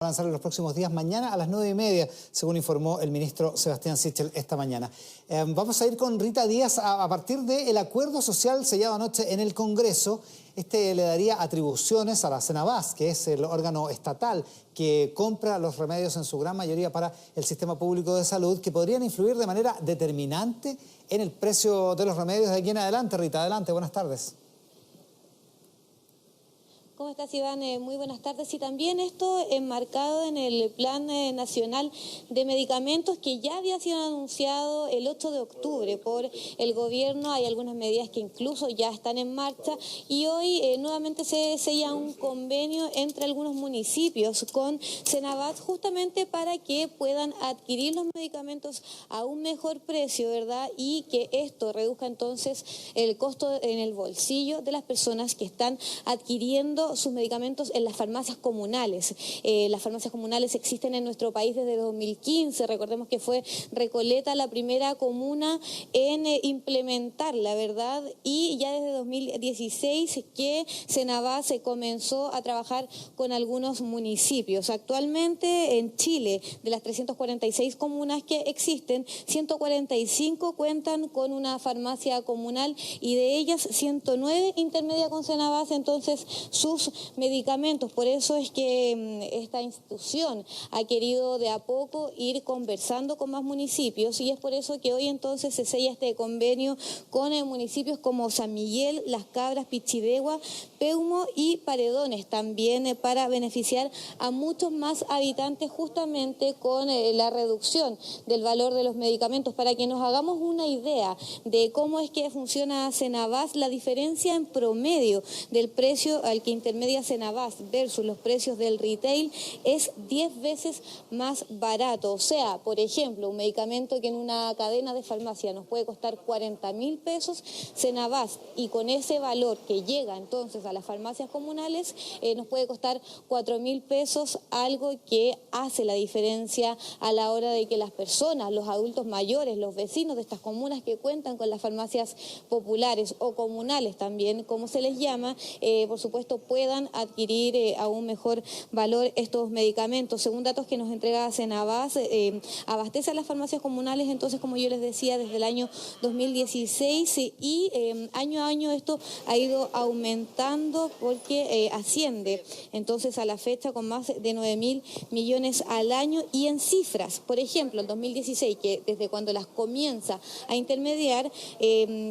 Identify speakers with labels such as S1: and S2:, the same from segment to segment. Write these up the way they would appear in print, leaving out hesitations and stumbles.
S1: avanzar en los próximos días, mañana a las 9:30, según informó el ministro Sebastián Sichel esta mañana. Vamos a ir con Rita Díaz a partir del acuerdo social sellado anoche en el Congreso. Este le daría atribuciones a la Cenabás, que es el órgano estatal que compra los remedios en su gran mayoría para el sistema público de salud, que podrían influir de manera determinante en el precio de los remedios de aquí en adelante. Rita, adelante, buenas tardes.
S2: ¿Cómo estás, Iván? Muy buenas tardes. Y también esto enmarcado en el Plan Nacional de Medicamentos que ya había sido anunciado el 8 de octubre por el gobierno. Hay algunas medidas que incluso ya están en marcha y hoy nuevamente se sella un convenio entre algunos municipios con Cenabás justamente para que puedan adquirir los medicamentos a un mejor precio, ¿verdad? Y que esto reduzca entonces el costo en el bolsillo de las personas que están adquiriendo sus medicamentos en las farmacias comunales. Las farmacias comunales existen en nuestro país desde 2015. Recordemos que fue Recoleta la primera comuna en implementarla, ¿verdad? Y ya desde 2016 que Cenabás se comenzó a trabajar con algunos municipios. Actualmente en Chile, de las 346 comunas que existen, 145 cuentan con una farmacia comunal y de ellas 109 intermedia con Cenabás entonces sus medicamentos. Por eso es que esta institución ha querido de a poco ir conversando con más municipios y es por eso que hoy entonces se sella este convenio con municipios como San Miguel, Las Cabras, Pichidegua, Peumo y Paredones, también para beneficiar a muchos más habitantes justamente con la reducción del valor de los medicamentos. Para que nos hagamos una idea de cómo es que funciona Cenabás, la diferencia en promedio del precio al que intermedia Cenabás versus los precios del retail es 10 veces más barato. O sea, por ejemplo, un medicamento que en una cadena de farmacia nos puede costar 40.000 pesos, Cenabás, y con ese valor que llega entonces a las farmacias comunales, nos puede costar 4.000 pesos, algo que hace la diferencia a la hora de que las personas, los adultos mayores, los vecinos de estas comunas que cuentan con las farmacias populares o comunales también, como se les llama, por supuesto puedan adquirir a un mejor valor estos medicamentos. Según datos que nos entrega Cenabás, abastece a las farmacias comunales, entonces, como yo les decía, desde el año 2016 y año a año esto ha ido aumentando porque asciende entonces a la fecha con más de 9.000 millones al año. Y en cifras, por ejemplo, el 2016, que desde cuando las comienza a intermediar,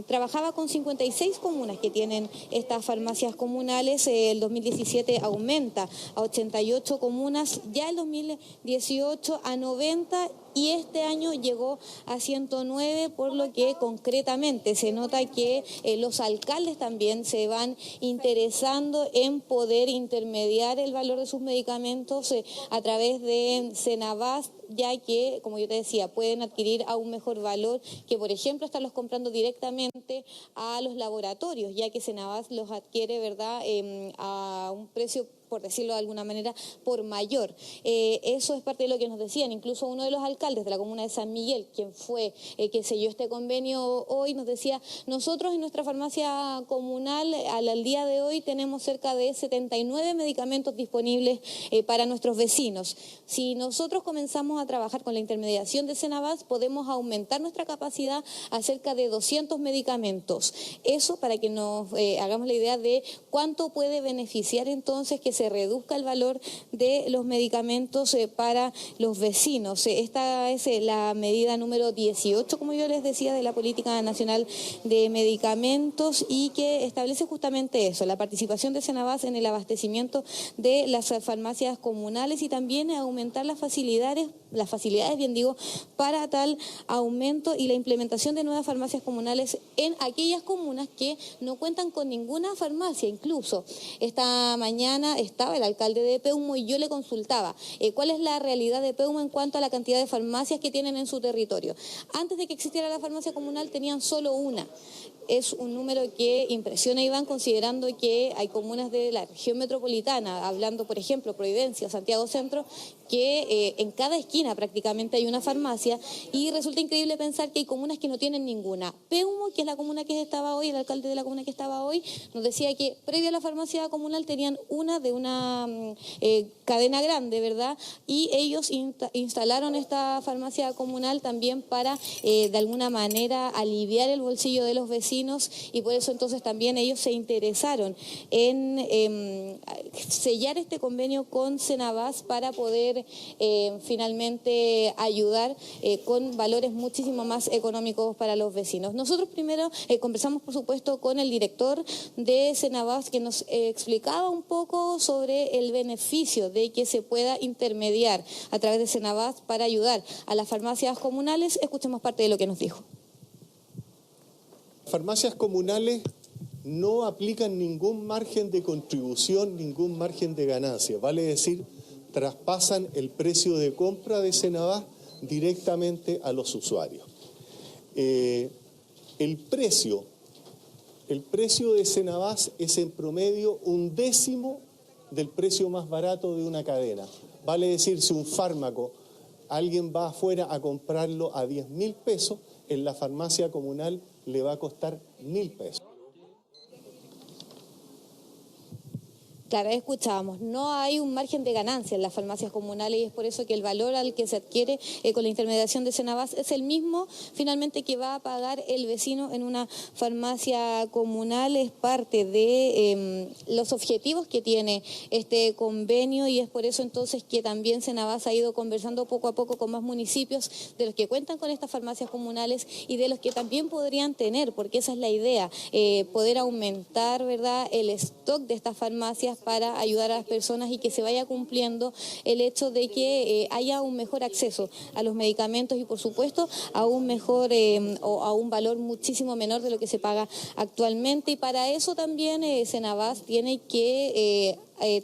S2: trabajaba con 56 comunas que tienen estas farmacias comunales. El 2017 aumenta a 88 comunas, ya el 2018 a 90 y este año llegó a 109, por lo que concretamente se nota que los alcaldes también se van interesando en poder intermediar el valor de sus medicamentos a través de Cenabás, ya que, como yo te decía, pueden adquirir a un mejor valor que, por ejemplo, estarlos comprando directamente a los laboratorios, ya que Cenabás los adquiere, ¿verdad?, a un precio, por decirlo de alguna manera, por mayor. Eso es parte de lo que nos decían. Incluso uno de los alcaldes de la comuna de San Miguel, quien fue que selló este convenio hoy, nos decía: nosotros en nuestra farmacia comunal al día de hoy tenemos cerca de 79 medicamentos disponibles para nuestros vecinos. Si nosotros comenzamos a trabajar con la intermediación de Cenabás, podemos aumentar nuestra capacidad a cerca de 200 medicamentos. Eso para que nos hagamos la idea de cuánto puede beneficiar entonces que se reduzca el valor de los medicamentos para los vecinos. Esta es la medida número 18, como yo les decía, de la Política Nacional de Medicamentos y que establece justamente eso, la participación de Cenabás en el abastecimiento de las farmacias comunales y también aumentar las facilidades, bien digo, para tal aumento y la implementación de nuevas farmacias comunales en aquellas comunas que no cuentan con ninguna farmacia. Incluso esta mañana estaba el alcalde de Peumo y yo le consultaba cuál es la realidad de Peumo en cuanto a la cantidad de farmacias que tienen en su territorio. Antes de que existiera la farmacia comunal tenían solo una. es un número que impresiona, Iván, considerando que hay comunas de la región metropolitana, hablando por ejemplo Providencia, Santiago Centro, que en cada esquina prácticamente hay una farmacia, y resulta increíble pensar que hay comunas que no tienen ninguna. Peumo, que es la comuna que estaba hoy, el alcalde de la comuna que estaba hoy, nos decía que previo a la farmacia comunal tenían una de una cadena grande, ¿verdad? Y ellos instalaron esta farmacia comunal también para de alguna manera aliviar el bolsillo de los vecinos, y por eso entonces también ellos se interesaron en sellar este convenio con Cenabás para poder finalmente ayudar con valores muchísimo más económicos para los vecinos. Nosotros primero conversamos, por supuesto, con el director de Cenabás, que nos explicaba un poco sobre el beneficio de que se pueda intermediar a través de Cenabás para ayudar a las farmacias comunales. Escuchemos parte de lo que nos dijo.
S3: Farmacias comunales no aplican ningún margen de contribución, ningún margen de ganancia, vale decir, traspasan el precio de compra de Cenabás directamente a los usuarios. El precio de Cenabás es en promedio 1/10 del precio más barato de una cadena. Vale decir, si un fármaco alguien va afuera a comprarlo a 10.000 pesos, en la farmacia comunal le va a costar 1.000 pesos.
S2: Claro, escuchábamos, no hay un margen de ganancia en las farmacias comunales, y es por eso que el valor al que se adquiere con la intermediación de Cenabás es el mismo finalmente que va a pagar el vecino en una farmacia comunal. Es parte de los objetivos que tiene este convenio, y es por eso entonces que también Cenabás ha ido conversando poco a poco con más municipios de los que cuentan con estas farmacias comunales y de los que también podrían tener, porque esa es la idea, poder aumentar, ¿verdad?, el stock de estas farmacias para ayudar a las personas y que se vaya cumpliendo el hecho de que haya un mejor acceso a los medicamentos y, por supuesto, a un mejor o a un valor muchísimo menor de lo que se paga actualmente. Y para eso también Cenabás tiene que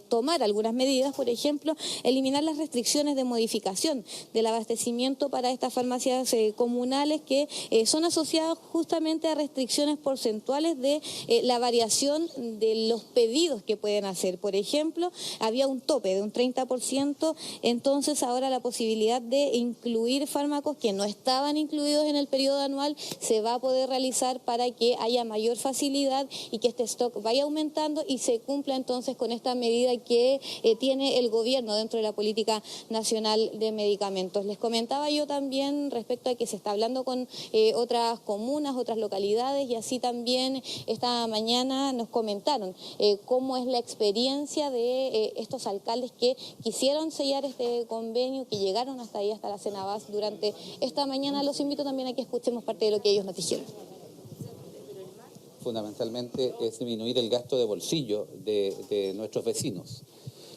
S2: tomar algunas medidas, por ejemplo, eliminar las restricciones de modificación del abastecimiento para estas farmacias comunales que son asociadas justamente a restricciones porcentuales de la variación de los pedidos que pueden hacer. Por ejemplo, había un tope de un 30%, entonces ahora la posibilidad de incluir fármacos que no estaban incluidos en el periodo anual se va a poder realizar para que haya mayor facilidad y que este stock vaya aumentando y se cumpla entonces con esta medida que tiene el gobierno dentro de la política nacional de medicamentos. Les comentaba yo también respecto a que se está hablando con otras comunas, otras localidades, y así también esta mañana nos comentaron cómo es la experiencia de estos alcaldes que quisieron sellar este convenio, que llegaron hasta ahí, hasta la Cenabás durante esta mañana. Los invito también a que escuchemos parte de lo que ellos nos dijeron.
S4: Fundamentalmente es disminuir el gasto de bolsillo de nuestros vecinos.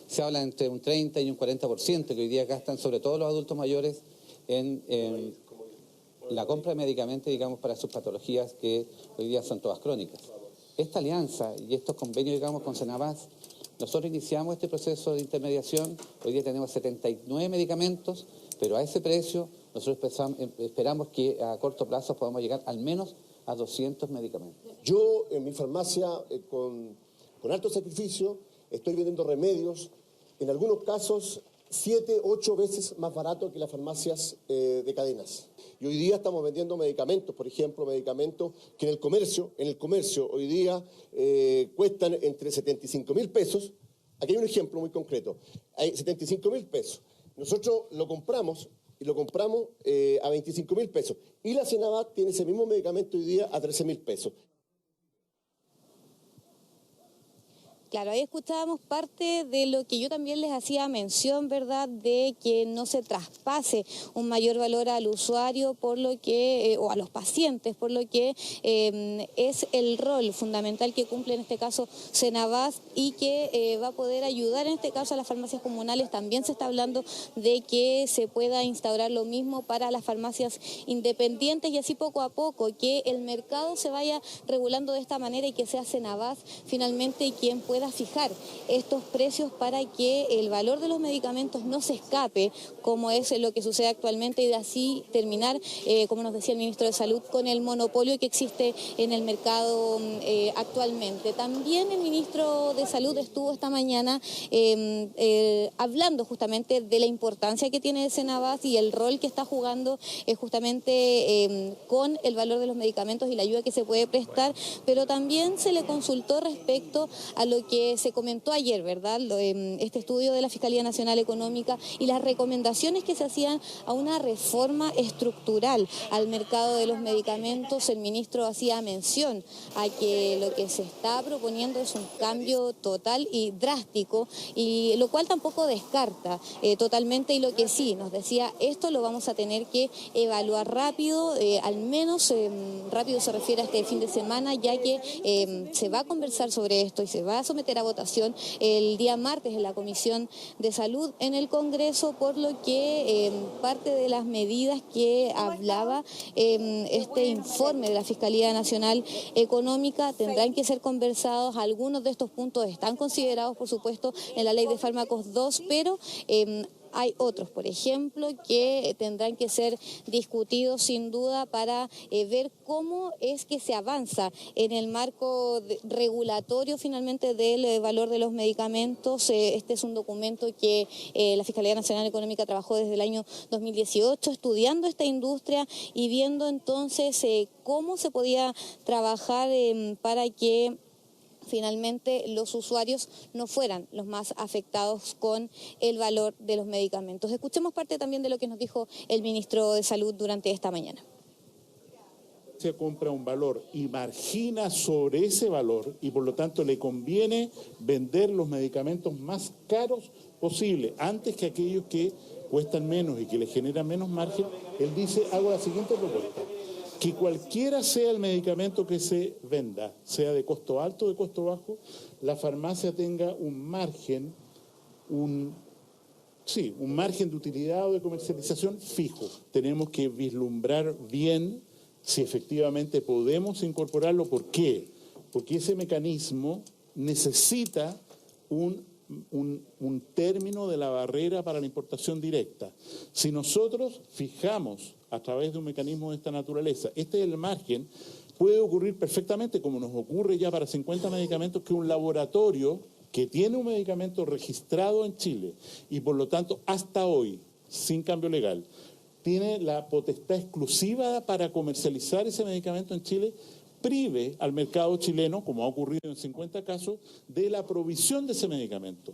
S4: Se habla entre un 30 y un 40% que hoy día gastan, sobre todo los adultos mayores, en la compra de medicamentos, digamos, para sus patologías que hoy día son todas crónicas. Esta alianza y estos convenios, digamos, con Cenabás, nosotros iniciamos este proceso de intermediación. Hoy día tenemos 79 medicamentos, pero a ese precio nosotros esperamos que a corto plazo podamos llegar al menos a 200 medicamentos.
S5: Yo en mi farmacia, con alto sacrificio, estoy vendiendo remedios, en algunos casos 7, 8 veces más barato que las farmacias de cadenas. Y hoy día estamos vendiendo medicamentos, por ejemplo, medicamentos que en el comercio hoy día cuestan entre 75.000 pesos. Aquí hay un ejemplo muy concreto. Hay 75.000 pesos. Nosotros lo compramos a 25.000 pesos. Y la Cenabás tiene ese mismo medicamento hoy día a 13.000 pesos.
S2: Claro, ahí escuchábamos parte de lo que yo también les hacía mención, ¿verdad?, de que no se traspase un mayor valor al usuario, por lo que o a los pacientes, por lo que es el rol fundamental que cumple en este caso Cenabás y que va a poder ayudar en este caso a las farmacias comunales. También se está hablando de que se pueda instaurar lo mismo para las farmacias independientes, y así poco a poco que el mercado se vaya regulando de esta manera y que sea Cenabás finalmente quien pueda pueda fijar estos precios para que el valor de los medicamentos no se escape, como es lo que sucede actualmente, y de así terminar, como nos decía el ministro de Salud, con el monopolio que existe en el mercado actualmente. También el ministro de Salud estuvo esta mañana hablando justamente de la importancia que tiene Senabas y el rol que está jugando justamente con el valor de los medicamentos y la ayuda que se puede prestar, pero también se le consultó respecto a lo que se comentó ayer, ¿verdad? Este estudio de la Fiscalía Nacional Económica y las recomendaciones que se hacían a una reforma estructural al mercado de los medicamentos. El ministro hacía mención a que lo que se está proponiendo es un cambio total y drástico, y lo cual tampoco descarta totalmente, y lo que sí nos decía, esto lo vamos a tener que evaluar rápido, al menos rápido se refiere a este fin de semana, ya que se va a conversar sobre esto y se va a someter a votación el día martes en la Comisión de Salud en el Congreso, por lo que parte de las medidas que hablaba este informe de la Fiscalía Nacional Económica tendrán que ser conversados. Algunos de estos puntos están considerados, por supuesto, en la Ley de Fármacos 2, pero hay otros, por ejemplo, que tendrán que ser discutidos sin duda para ver cómo es que se avanza en el marco regulatorio finalmente del valor de los medicamentos. Este es un documento que la Fiscalía Nacional Económica trabajó desde el año 2018 estudiando esta industria y viendo entonces cómo se podía trabajar para que finalmente los usuarios no fueran los más afectados con el valor de los medicamentos. Escuchemos parte también de lo que nos dijo el ministro de Salud durante esta mañana.
S6: Se compra un valor y margina sobre ese valor, y por lo tanto le conviene vender los medicamentos más caros posible antes que aquellos que cuestan menos y que le generan menos margen. Él dice, hago la siguiente propuesta: que cualquiera sea el medicamento que se venda, sea de costo alto o de costo bajo, la farmacia tenga un margen, un margen de utilidad o de comercialización fijo. Tenemos que vislumbrar bien si efectivamente podemos incorporarlo. ¿Por qué? Porque ese mecanismo necesita un término de la barrera para la importación directa. Si nosotros fijamos a través de un mecanismo de esta naturaleza, este es el margen, puede ocurrir perfectamente, como nos ocurre ya para 50 medicamentos, que un laboratorio que tiene un medicamento registrado en Chile y por lo tanto hasta hoy, sin cambio legal, tiene la potestad exclusiva para comercializar ese medicamento en Chile, prive al mercado chileno, como ha ocurrido en 50 casos, de la provisión de ese medicamento.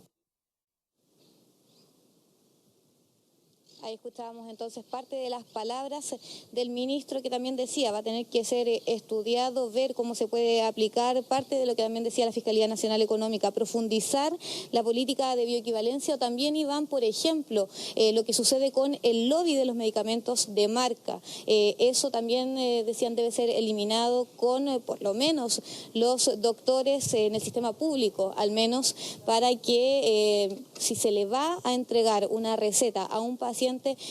S2: Ahí escuchábamos entonces parte de las palabras del ministro, que también decía, va a tener que ser estudiado, ver cómo se puede aplicar, parte de lo que también decía la Fiscalía Nacional Económica, profundizar la política de bioequivalencia, o también, Iván, por ejemplo, lo que sucede con el lobby de los medicamentos de marca. Eso también, decían, debe ser eliminado con, por lo menos, los doctores en el sistema público, al menos para que si se le va a entregar una receta a un paciente,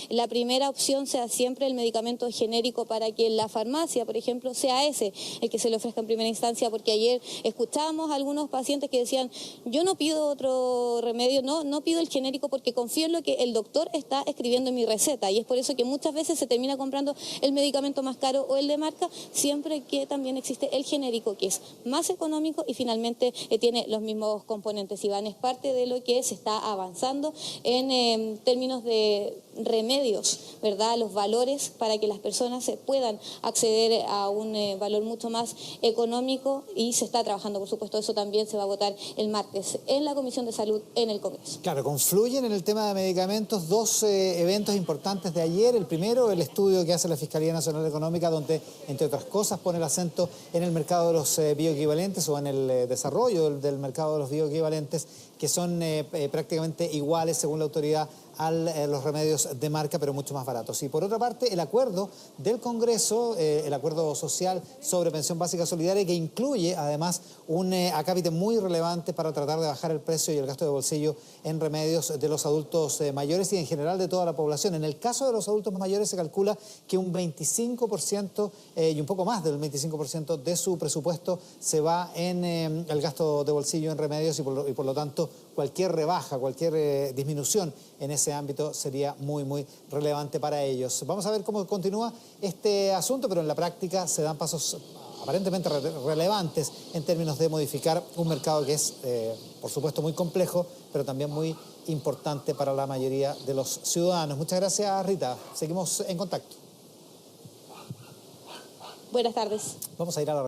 S2: la primera opción sea siempre el medicamento genérico, para que en la farmacia, por ejemplo, sea ese el que se le ofrezca en primera instancia, porque ayer escuchábamos a algunos pacientes que decían, yo no pido otro remedio, no pido el genérico porque confío en lo que el doctor está escribiendo en mi receta, y es por eso que muchas veces se termina comprando el medicamento más caro o el de marca, siempre que también existe el genérico, que es más económico y finalmente tiene los mismos componentes. Iván, es parte de lo que se está avanzando en términos de remedios, ¿verdad? Los valores para que las personas puedan acceder a un valor mucho más económico, y se está trabajando, por supuesto. Eso también se va a votar el martes en la Comisión de Salud en el Congreso.
S1: Claro, confluyen en el tema de medicamentos dos eventos importantes de ayer. El primero, el estudio que hace la Fiscalía Nacional Económica, donde, entre otras cosas, pone el acento en el mercado de los bioequivalentes, o en el desarrollo del mercado de los bioequivalentes, que son prácticamente iguales, según la autoridad, a los remedios de marca, pero mucho más baratos. Y por otra parte, el acuerdo del Congreso, el acuerdo social sobre pensión básica solidaria, que incluye además un acápite muy relevante para tratar de bajar el precio y el gasto de bolsillo en remedios de los adultos mayores y en general de toda la población. En el caso de los adultos mayores se calcula que un 25% y un poco más del 25% de su presupuesto se va en el gasto de bolsillo en remedios y por lo tanto cualquier rebaja, cualquier disminución en ese ámbito sería muy, muy relevante para ellos. Vamos a ver cómo continúa este asunto, pero en la práctica se dan pasos aparentemente relevantes en términos de modificar un mercado que es, por supuesto, muy complejo, pero también muy importante para la mayoría de los ciudadanos. Muchas gracias, Rita. Seguimos en contacto.
S2: Buenas tardes.
S1: Vamos a ir a la